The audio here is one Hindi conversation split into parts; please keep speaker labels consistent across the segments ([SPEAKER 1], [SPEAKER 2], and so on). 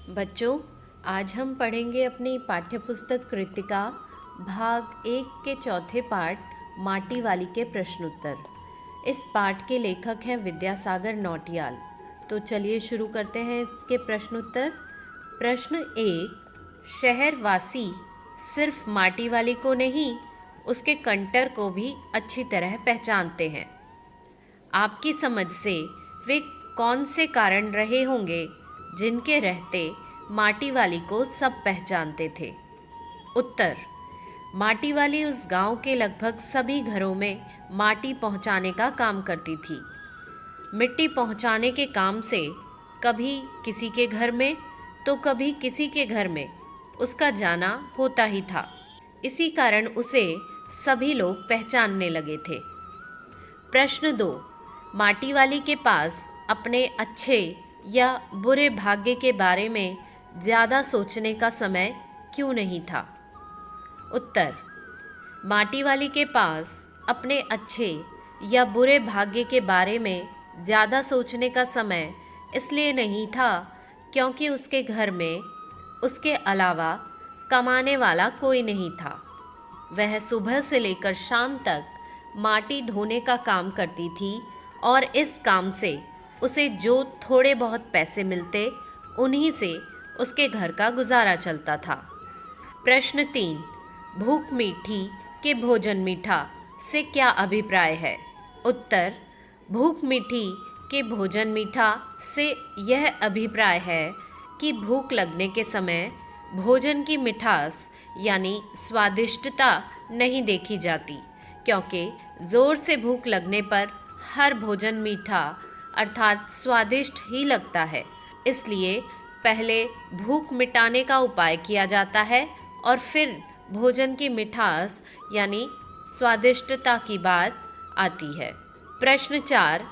[SPEAKER 1] बच्चों, आज हम पढ़ेंगे अपनी पाठ्यपुस्तक कृतिका भाग 1 के चौथे पाठ माटी वाली के प्रश्नोत्तर। इस पाठ के लेखक हैं विद्यासागर नौटियाल। तो चलिए शुरू करते हैं इसके प्रश्नोत्तर। प्रश्न 1। शहरवासी सिर्फ माटी वाली को नहीं, उसके कंटर को भी अच्छी तरह पहचानते हैं। आपकी समझ से वे कौन से कारण रहे होंगे जिनके रहते माटी वाली को सब पहचानते थे? उत्तर: माटी वाली उस गांव के लगभग सभी घरों में माटी पहुंचाने का काम करती थी। मिट्टी पहुंचाने के काम से कभी किसी के घर में तो कभी किसी के घर में उसका जाना होता ही था। इसी कारण उसे सभी लोग पहचानने लगे थे। प्रश्न 2। माटी वाली के पास अपने अच्छे या बुरे भाग्य के बारे में ज़्यादा सोचने का समय क्यों नहीं था? उत्तर: माटी वाली के पास अपने अच्छे या बुरे भाग्य के बारे में ज़्यादा सोचने का समय इसलिए नहीं था क्योंकि उसके घर में उसके अलावा कमाने वाला कोई नहीं था। वह सुबह से लेकर शाम तक माटी ढोने का काम करती थी और इस काम से उसे जो थोड़े बहुत पैसे मिलते उन्हीं से उसके घर का गुजारा चलता था। प्रश्न 3। भूख मीठी कि भोजन मीठा से क्या अभिप्राय है? उत्तर: भूख मीठी कि भोजन मीठा से यह अभिप्राय है कि भूख लगने के समय भोजन की मिठास यानी स्वादिष्टता नहीं देखी जाती, क्योंकि ज़ोर से भूख लगने पर हर भोजन मीठा अर्थात स्वादिष्ट ही लगता है। इसलिए पहले भूख मिटाने का उपाय किया जाता है और फिर भोजन की मिठास यानी स्वादिष्टता की बात आती है। प्रश्न 4।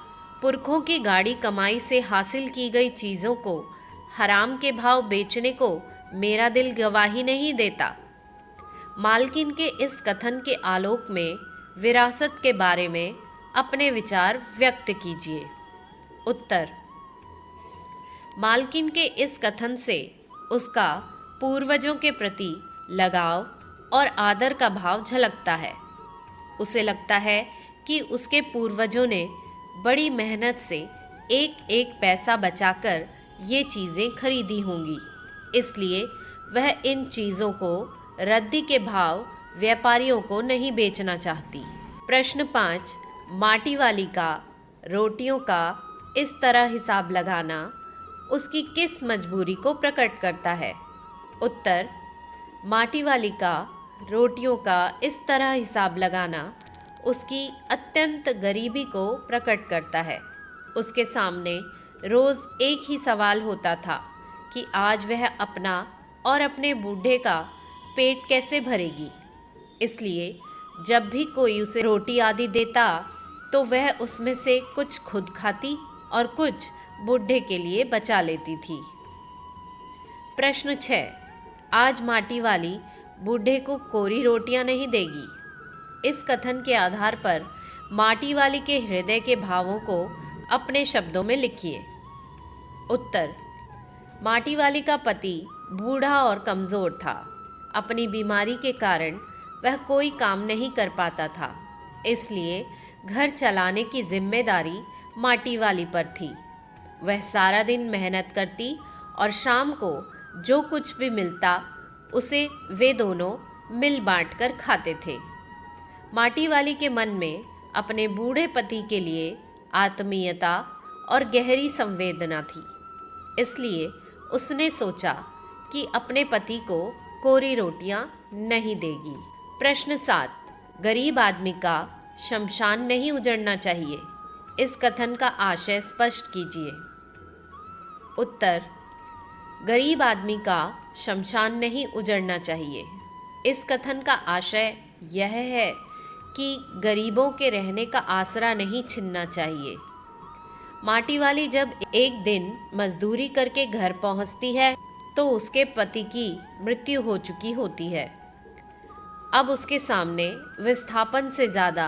[SPEAKER 1] पुरखों की गाड़ी कमाई से हासिल की गई चीज़ों को हराम के भाव बेचने को मेरा दिल गवाही नहीं देता। मालकिन के इस कथन के आलोक में विरासत के बारे में अपने विचार व्यक्त कीजिए। उत्तर: मालकिन के इस कथन से उसका पूर्वजों के प्रति लगाव और आदर का भाव झलकता है। उसे लगता है कि उसके पूर्वजों ने बड़ी मेहनत से एक एक पैसा बचाकर ये चीज़ें खरीदी होंगी, इसलिए वह इन चीज़ों को रद्दी के भाव व्यापारियों को नहीं बेचना चाहती। प्रश्न 5। माटी वाली का रोटियों का इस तरह हिसाब लगाना उसकी किस मजबूरी को प्रकट करता है? उत्तर: माटी वाली का रोटियों का इस तरह हिसाब लगाना उसकी अत्यंत गरीबी को प्रकट करता है। उसके सामने रोज़ एक ही सवाल होता था कि आज वह अपना और अपने बूढ़े का पेट कैसे भरेगी। इसलिए जब भी कोई उसे रोटी आदि देता तो वह उसमें से कुछ खुद खाती और कुछ बूढ़े के लिए बचा लेती थी। प्रश्न 6। आज माटी वाली बूढ़े को कोरी रोटियां नहीं देगी। इस कथन के आधार पर माटी वाली के हृदय के भावों को अपने शब्दों में लिखिए। उत्तर: माटी वाली का पति बूढ़ा और कमज़ोर था। अपनी बीमारी के कारण वह कोई काम नहीं कर पाता था, इसलिए घर चलाने की जिम्मेदारी माटी वाली पर थी। वह सारा दिन मेहनत करती और शाम को जो कुछ भी मिलता उसे वे दोनों मिल बांट कर खाते थे। माटी वाली के मन में अपने बूढ़े पति के लिए आत्मीयता और गहरी संवेदना थी, इसलिए उसने सोचा कि अपने पति को कोरी रोटियां नहीं देगी। प्रश्न 7। गरीब आदमी का शमशान नहीं उजड़ना चाहिए। इस कथन का आशय स्पष्ट कीजिए। उत्तर: गरीब आदमी का शमशान नहीं उजड़ना चाहिए। इस कथन का आशय यह है कि गरीबों के रहने का आसरा नहीं छिनना चाहिए। माटी वाली जब एक दिन मजदूरी करके घर पहुंचती है तो उसके पति की मृत्यु हो चुकी होती है। अब उसके सामने विस्थापन से ज़्यादा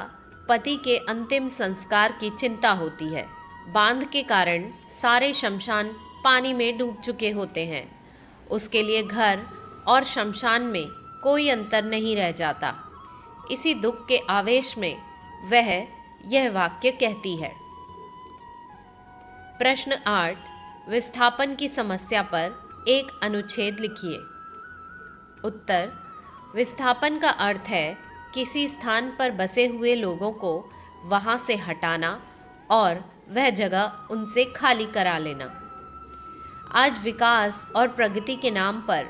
[SPEAKER 1] पति के अंतिम संस्कार की चिंता होती है। बांध के कारण सारे शमशान पानी में डूब चुके होते हैं उसके लिए घर और शमशान में कोई अंतर नहीं रह जाता। इसी दुख के आवेश में वह यह वाक्य कहती है। प्रश्न 8, विस्थापन की समस्या पर एक अनुच्छेद लिखिए। उत्तर, विस्थापन का अर्थ है किसी स्थान पर बसे हुए लोगों को वहां से हटाना और वह जगह उनसे खाली करा लेना। आज विकास और प्रगति के नाम पर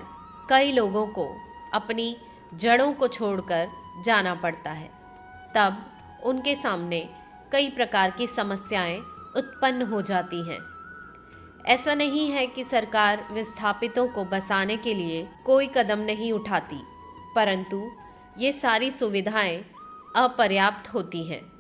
[SPEAKER 1] कई लोगों को अपनी जड़ों को छोड़कर जाना पड़ता है। तब उनके सामने कई प्रकार की समस्याएं उत्पन्न हो जाती हैं। ऐसा नहीं है कि सरकार विस्थापितों को बसाने के लिए कोई कदम नहीं उठाती, परंतु ये सारी सुविधाएं अपर्याप्त होती हैं।